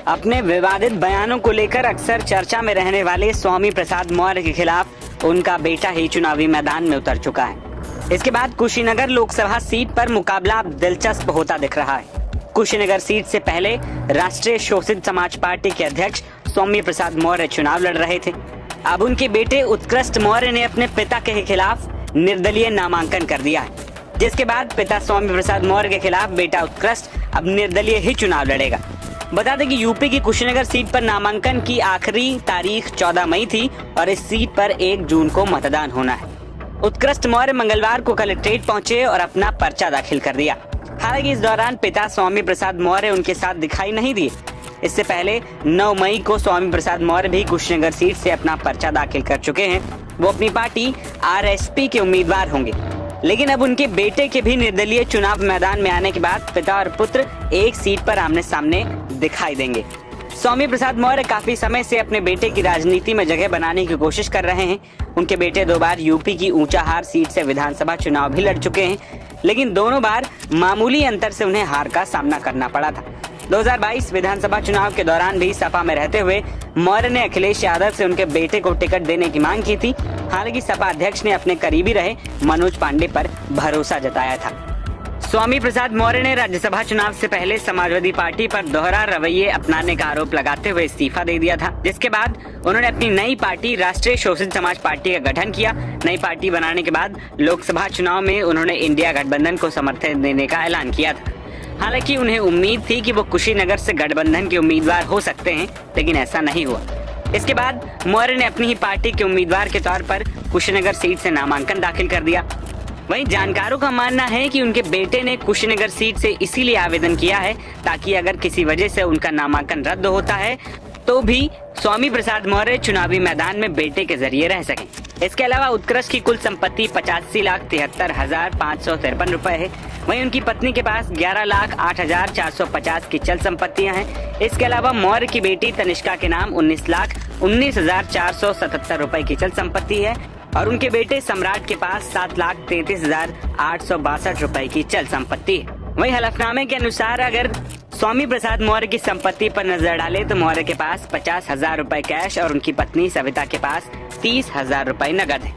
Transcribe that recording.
अपने विवादित बयानों को लेकर अक्सर चर्चा में रहने वाले स्वामी प्रसाद मौर्य के खिलाफ उनका बेटा ही चुनावी मैदान में उतर चुका है। इसके बाद कुशीनगर लोकसभा सीट पर मुकाबला अब दिलचस्प होता दिख रहा है। कुशीनगर सीट से पहले राष्ट्रीय शोषित समाज पार्टी के अध्यक्ष स्वामी प्रसाद मौर्य चुनाव लड़ रहे थे। अब उनके बेटे उत्कृष्ट मौर्य ने अपने पिता के खिलाफ निर्दलीय नामांकन कर दिया है, जिसके बाद पिता स्वामी प्रसाद मौर्य के खिलाफ बेटा उत्कृष्ट अब निर्दलीय ही चुनाव लड़ेगा। बता दें कि यूपी की कुशीनगर सीट पर नामांकन की आखिरी तारीख 14 मई थी और इस सीट पर 1 जून को मतदान होना है। उत्कृष्ट मौर्य मंगलवार को कलेक्ट्रेट पहुंचे और अपना पर्चा दाखिल कर दिया। हालांकि इस दौरान पिता स्वामी प्रसाद मौर्य उनके साथ दिखाई नहीं दिए। इससे पहले 9 मई को स्वामी प्रसाद मौर्य भी कुशीनगर सीट से अपना पर्चा दाखिल कर चुके हैं। वो अपनी पार्टी आरएसपी के उम्मीदवार होंगे, लेकिन अब उनके बेटे के भी निर्दलीय चुनाव मैदान में आने के बाद पिता और पुत्र एक सीट पर आमने सामने दिखाई देंगे। स्वामी प्रसाद मौर्य काफी समय से अपने बेटे की राजनीति में जगह बनाने की कोशिश कर रहे हैं। उनके बेटे 2 बार यूपी की ऊंचाहार सीट से विधानसभा चुनाव भी लड़ चुके हैं, लेकिन दोनों बार मामूली अंतर से उन्हें हार का सामना करना पड़ा था। 2022 विधानसभा चुनाव के दौरान भी सपा में रहते हुए मौर्य ने अखिलेश यादव से उनके बेटे को टिकट देने की मांग की थी। हालांकि सपा अध्यक्ष ने अपने करीबी रहे मनोज पांडे पर भरोसा जताया था। स्वामी प्रसाद मौर्य ने राज्यसभा चुनाव से पहले समाजवादी पार्टी पर दोहरा रवैये अपनाने का आरोप लगाते हुए इस्तीफा दे दिया था, जिसके बाद उन्होंने अपनी नई पार्टी राष्ट्रीय शोषित समाज पार्टी का गठन किया। नई पार्टी बनाने के बाद लोकसभा चुनाव में उन्होंने इंडिया गठबंधन को समर्थन देने का ऐलान किया था। हालांकि उन्हें उम्मीद थी कि वो कुशीनगर से गठबंधन के उम्मीदवार हो सकते हैं, लेकिन ऐसा नहीं हुआ। इसके बाद मौर्य ने अपनी ही पार्टी के उम्मीदवार के तौर पर कुशीनगर सीट से नामांकन दाखिल कर दिया। वहीं जानकारों का मानना है कि उनके बेटे ने कुशीनगर सीट से इसीलिए आवेदन किया है ताकि अगर किसी वजह से उनका नामांकन रद्द होता है तो भी स्वामी प्रसाद मौर्य चुनावी मैदान में बेटे के जरिए रह सकें। इसके अलावा उत्कृष्ट की कुल संपत्ति 85,73,553 रुपए है। वहीं उनकी पत्नी के पास 11,08,450 की चल संपत्तियां हैं। इसके अलावा मौर्य की बेटी तनिष्का के नाम 19,19,477 रुपए की चल संपत्ति है और उनके बेटे सम्राट के पास 7,33,862 रुपए की चल संपत्ति है। वहीं हलफनामे के अनुसार अगर स्वामी प्रसाद मौर्य की संपत्ति पर नजर डाले तो मौर्य के पास 50,000 रुपए कैश और उनकी पत्नी सविता के पास 30,000 रुपए नगद है।